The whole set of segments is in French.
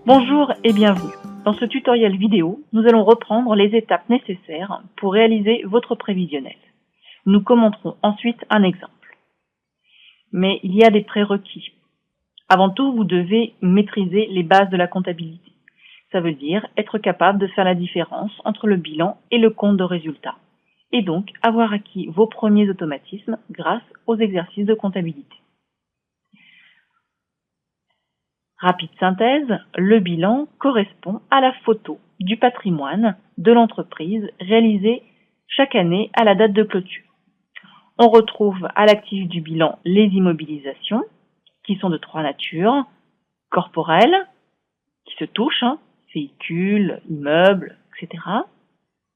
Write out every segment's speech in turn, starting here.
Bonjour et bienvenue. Dans ce tutoriel vidéo, nous allons reprendre les étapes nécessaires pour réaliser votre prévisionnel. Nous commenterons ensuite un exemple. Mais il y a des prérequis. Avant tout, vous devez maîtriser les bases de la comptabilité. Ça veut dire être capable de faire la différence entre le bilan et le compte de résultat, et donc avoir acquis vos premiers automatismes grâce aux exercices de comptabilité. Rapide synthèse, le bilan correspond à la photo du patrimoine de l'entreprise réalisée chaque année à la date de clôture. On retrouve à l'actif du bilan les immobilisations, qui sont de trois natures: corporelles, qui se touchent, véhicules, immeubles, etc.,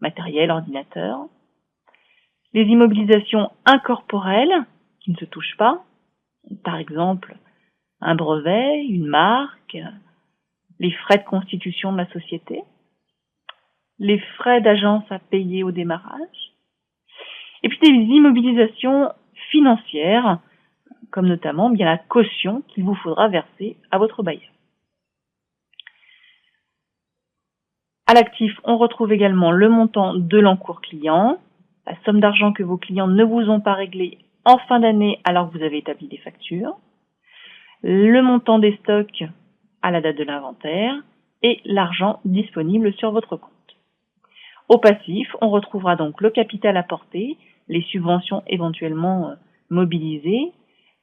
matériel, ordinateur. Les immobilisations incorporelles, qui ne se touchent pas, par exemple un brevet, une marque, les frais de constitution de la société, les frais d'agence à payer au démarrage, et puis des immobilisations financières, comme notamment bien la caution qu'il vous faudra verser à votre bailleur. À l'actif, on retrouve également le montant de l'encours client, la somme d'argent que vos clients ne vous ont pas réglé en fin d'année alors que vous avez établi des factures, le montant des stocks à la date de l'inventaire et l'argent disponible sur votre compte. Au passif, on retrouvera donc le capital apporté, les subventions éventuellement mobilisées,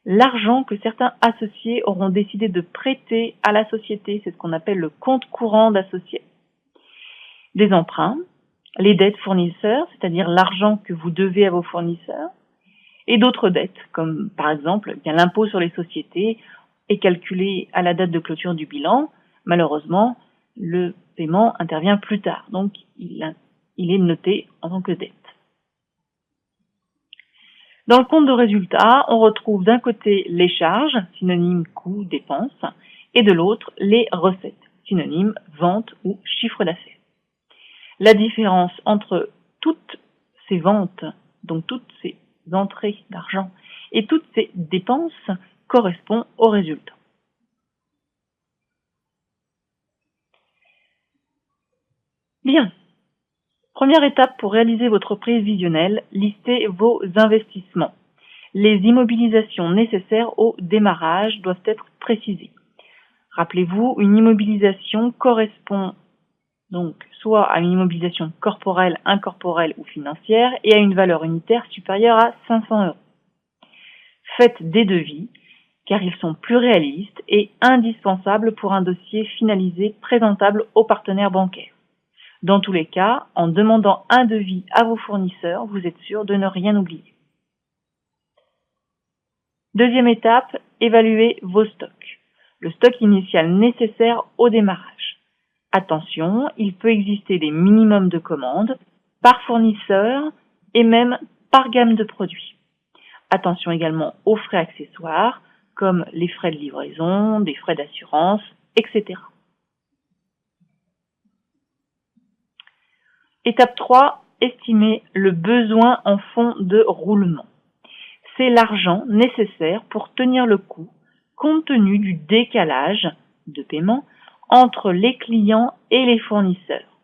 l'argent que certains associés auront décidé de prêter à la société, c'est ce qu'on appelle le compte courant d'associés, des emprunts, les dettes fournisseurs, c'est-à-dire l'argent que vous devez à vos fournisseurs, et d'autres dettes, comme par exemple l'impôt sur les sociétés est calculé à la date de clôture du bilan. Malheureusement, le paiement intervient plus tard, donc il est noté en tant que dette. Dans le compte de résultat, on retrouve d'un côté les charges, synonyme coûts, dépenses, et de l'autre les recettes, synonyme vente ou chiffre d'affaires. La différence entre toutes ces ventes, donc toutes ces entrées d'argent, et toutes ces dépenses correspond au résultat. Bien. Première étape pour réaliser votre prévisionnel, listez vos investissements. Les immobilisations nécessaires au démarrage doivent être précisées. Rappelez-vous, une immobilisation correspond donc soit à une immobilisation corporelle, incorporelle ou financière et à une valeur unitaire supérieure à 500 €. Faites des devis, car ils sont plus réalistes et indispensables pour un dossier finalisé présentable aux partenaires bancaires. Dans tous les cas, en demandant un devis à vos fournisseurs, vous êtes sûr de ne rien oublier. Deuxième étape, évaluez vos stocks. Le stock initial nécessaire au démarrage. Attention, il peut exister des minimums de commandes par fournisseur et même par gamme de produits. Attention également aux frais accessoires, comme les frais de livraison, des frais d'assurance, etc. Étape 3, estimer le besoin en fonds de roulement. C'est l'argent nécessaire pour tenir le coup, compte tenu du décalage de paiement entre les clients et les fournisseurs,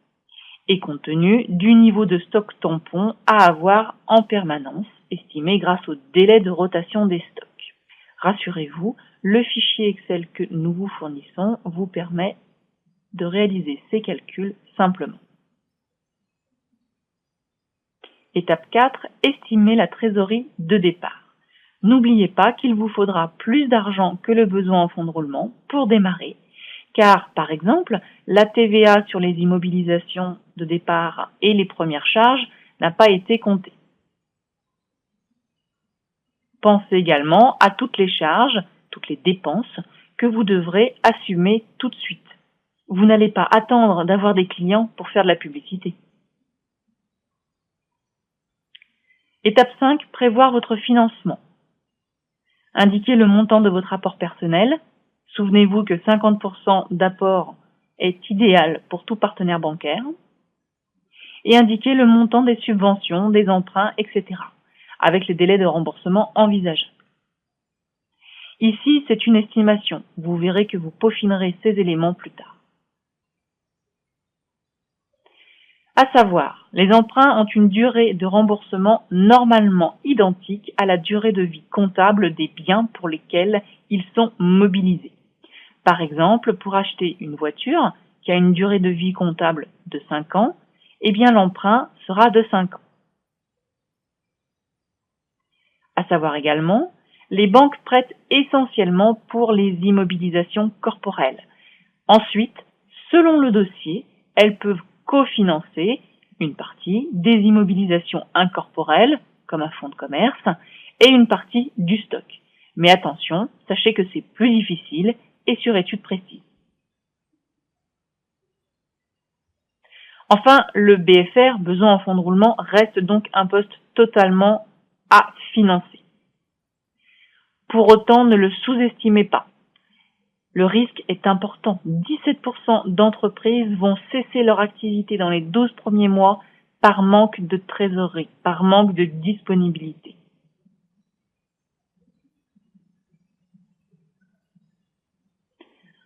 et compte tenu du niveau de stock tampon à avoir en permanence, estimé grâce au délai de rotation des stocks. Rassurez-vous, le fichier Excel que nous vous fournissons vous permet de réaliser ces calculs simplement. Étape 4, estimer la trésorerie de départ. N'oubliez pas qu'il vous faudra plus d'argent que le besoin en fonds de roulement pour démarrer, car, par exemple, la TVA sur les immobilisations de départ et les premières charges n'a pas été comptée. Pensez également à toutes les charges, toutes les dépenses que vous devrez assumer tout de suite. Vous n'allez pas attendre d'avoir des clients pour faire de la publicité. Étape 5, prévoir votre financement. Indiquez le montant de votre apport personnel. Souvenez-vous que 50% d'apport est idéal pour tout partenaire bancaire. Et indiquez le montant des subventions, des emprunts, etc., avec les délais de remboursement envisageables. Ici, c'est une estimation. Vous verrez que vous peaufinerez ces éléments plus tard. À savoir, les emprunts ont une durée de remboursement normalement identique à la durée de vie comptable des biens pour lesquels ils sont mobilisés. Par exemple, pour acheter une voiture qui a une durée de vie comptable de 5 ans, eh bien l'emprunt sera de 5 ans. À savoir également, les banques prêtent essentiellement pour les immobilisations corporelles. Ensuite, selon le dossier, elles peuvent cofinancer une partie des immobilisations incorporelles, comme un fonds de commerce, et une partie du stock. Mais attention, sachez que c'est plus difficile et sur étude précise. Enfin, le BFR, besoin en fonds de roulement, reste donc un poste totalement à financer. Pour autant, ne le sous-estimez pas. Le risque est important. 17% d'entreprises vont cesser leur activité dans les 12 premiers mois par manque de trésorerie, par manque de disponibilité.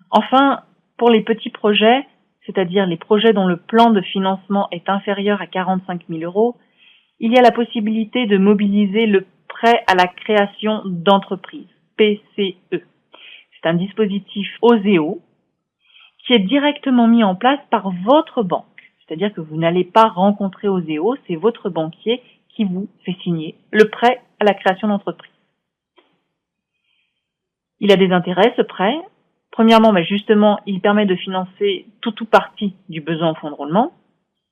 Enfin, pour les petits projets, c'est-à-dire les projets dont le plan de financement est inférieur à 45 000 euros, il y a la possibilité de mobiliser le prêt à la création d'entreprise, PCE. C'est un dispositif OSEO qui est directement mis en place par votre banque. C'est-à-dire que vous n'allez pas rencontrer OSEO, c'est votre banquier qui vous fait signer le prêt à la création d'entreprise. Il a des intérêts, ce prêt. Premièrement, justement, il permet de financer tout ou partie du besoin en fonds de roulement.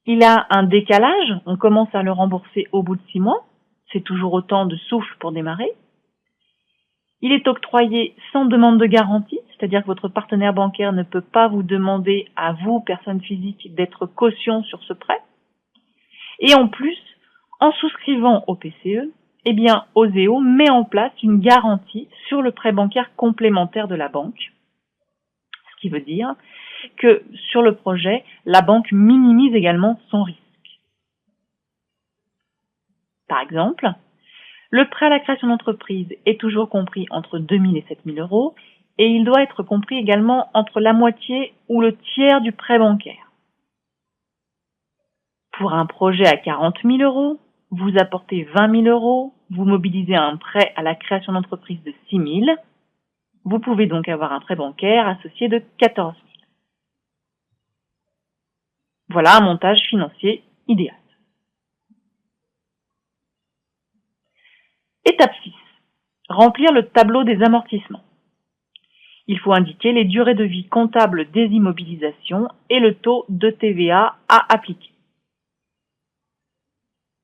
Il a un décalage, on commence à le rembourser au bout de 6 mois. C'est toujours autant de souffle pour démarrer. Il est octroyé sans demande de garantie, c'est-à-dire que votre partenaire bancaire ne peut pas vous demander à vous, personne physique, d'être caution sur ce prêt. Et en plus, en souscrivant au PCE, eh bien, OSEO met en place une garantie sur le prêt bancaire complémentaire de la banque. Ce qui veut dire que sur le projet, la banque minimise également son risque. Par exemple, le prêt à la création d'entreprise est toujours compris entre 2 000 et 7 000 euros et il doit être compris également entre la moitié ou le tiers du prêt bancaire. Pour un projet à 40 000 euros, vous apportez 20 000 euros, vous mobilisez un prêt à la création d'entreprise de 6 000. Vous pouvez donc avoir un prêt bancaire associé de 14 000. Voilà un montage financier idéal. Étape 6. Remplir le tableau des amortissements. Il faut indiquer les durées de vie comptables des immobilisations et le taux de TVA à appliquer.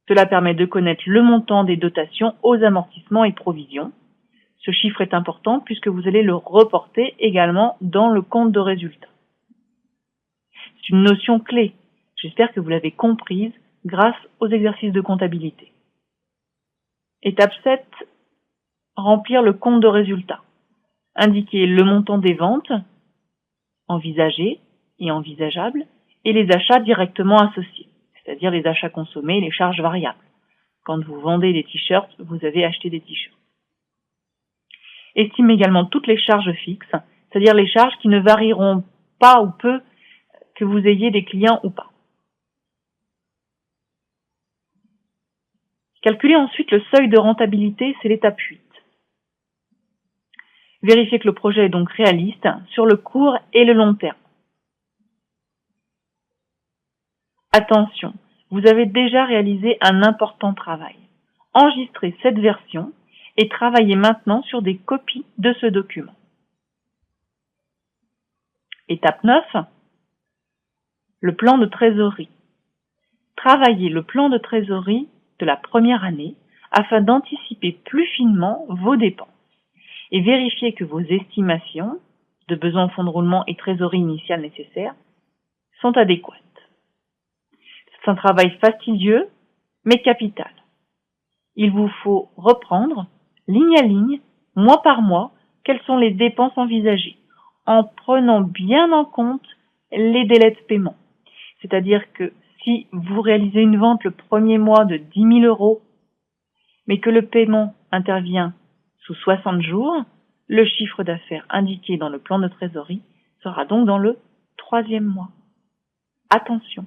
Cela permet de connaître le montant des dotations aux amortissements et provisions. Ce chiffre est important puisque vous allez le reporter également dans le compte de résultat. C'est une notion clé. J'espère que vous l'avez comprise grâce aux exercices de comptabilité. Étape 7. Remplir le compte de résultat. Indiquer le montant des ventes envisagées et envisageables et les achats directement associés, c'est-à-dire les achats consommés et les charges variables. Quand vous vendez des t-shirts, vous avez acheté des t-shirts. Estime également toutes les charges fixes, c'est-à-dire les charges qui ne varieront pas ou peu que vous ayez des clients ou pas. Calculez ensuite le seuil de rentabilité, c'est l'étape 8. Vérifiez que le projet est donc réaliste sur le court et le long terme. Attention, vous avez déjà réalisé un important travail. Enregistrez cette version et travaillez maintenant sur des copies de ce document. Étape 9. Le plan de trésorerie. Travaillez le plan de trésorerie de la première année afin d'anticiper plus finement vos dépenses et vérifier que vos estimations de besoins en fonds de roulement et trésorerie initiale nécessaires sont adéquates. C'est un travail fastidieux, mais capital. Il vous faut reprendre, ligne à ligne, mois par mois, quelles sont les dépenses envisagées, en prenant bien en compte les délais de paiement. C'est-à-dire que si vous réalisez une vente le premier mois de 10 000 euros, mais que le paiement intervient sous 60 jours, le chiffre d'affaires indiqué dans le plan de trésorerie sera donc dans le 3e mois. Attention.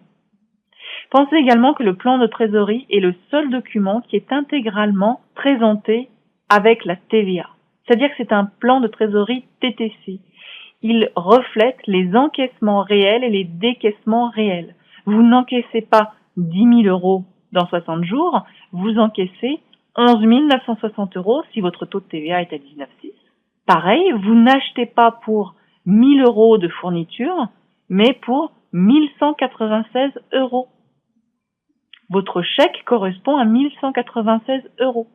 Pensez également que le plan de trésorerie est le seul document qui est intégralement présenté avec la TVA. C'est-à-dire que c'est un plan de trésorerie TTC. Il reflète les encaissements réels et les décaissements réels. Vous n'encaissez pas 10 000 € dans 60 jours, vous encaissez 11 960 € si votre taux de TVA est à 19,6. Pareil, vous n'achetez pas pour 1 000 € de fourniture, mais pour 1 196 €. Votre chèque correspond à 1 196 €.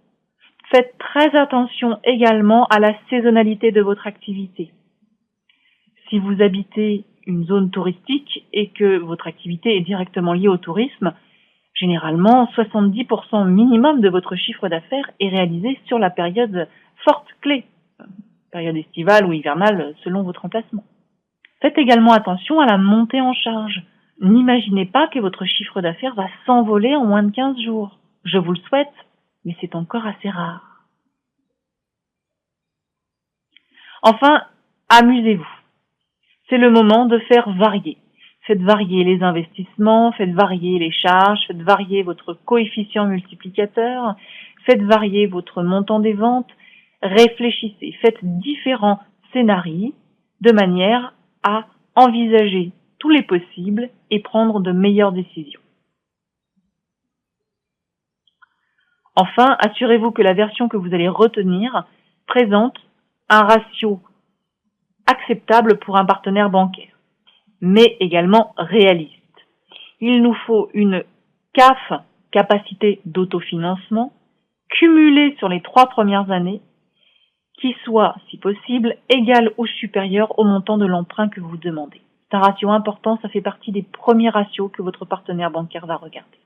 Faites très attention également à la saisonnalité de votre activité. Si vous habitez une zone touristique et que votre activité est directement liée au tourisme, généralement 70% minimum de votre chiffre d'affaires est réalisé sur la période forte clé, période estivale ou hivernale selon votre emplacement. Faites également attention à la montée en charge. N'imaginez pas que votre chiffre d'affaires va s'envoler en moins de 15 jours. Je vous le souhaite, mais c'est encore assez rare. Enfin, amusez-vous. C'est le moment de faire varier. Faites varier les investissements, faites varier les charges, faites varier votre coefficient multiplicateur, faites varier votre montant des ventes, réfléchissez, faites différents scénarios de manière à envisager tous les possibles et prendre de meilleures décisions. Enfin, assurez-vous que la version que vous allez retenir présente un ratio acceptable pour un partenaire bancaire, mais également réaliste. Il nous faut une CAF, capacité d'autofinancement, cumulée sur les 3 premières années, qui soit, si possible, égale ou supérieure au montant de l'emprunt que vous demandez. C'est un ratio important, ça fait partie des premiers ratios que votre partenaire bancaire va regarder.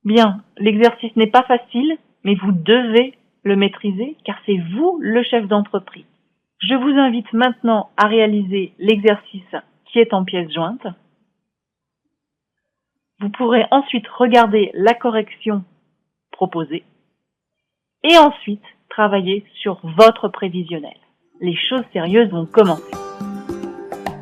Bien, l'exercice n'est pas facile, mais vous devez le maîtriser car c'est vous le chef d'entreprise. Je vous invite maintenant à réaliser l'exercice qui est en pièces jointes. Vous pourrez ensuite regarder la correction proposée et ensuite travailler sur votre prévisionnel. Les choses sérieuses vont commencer.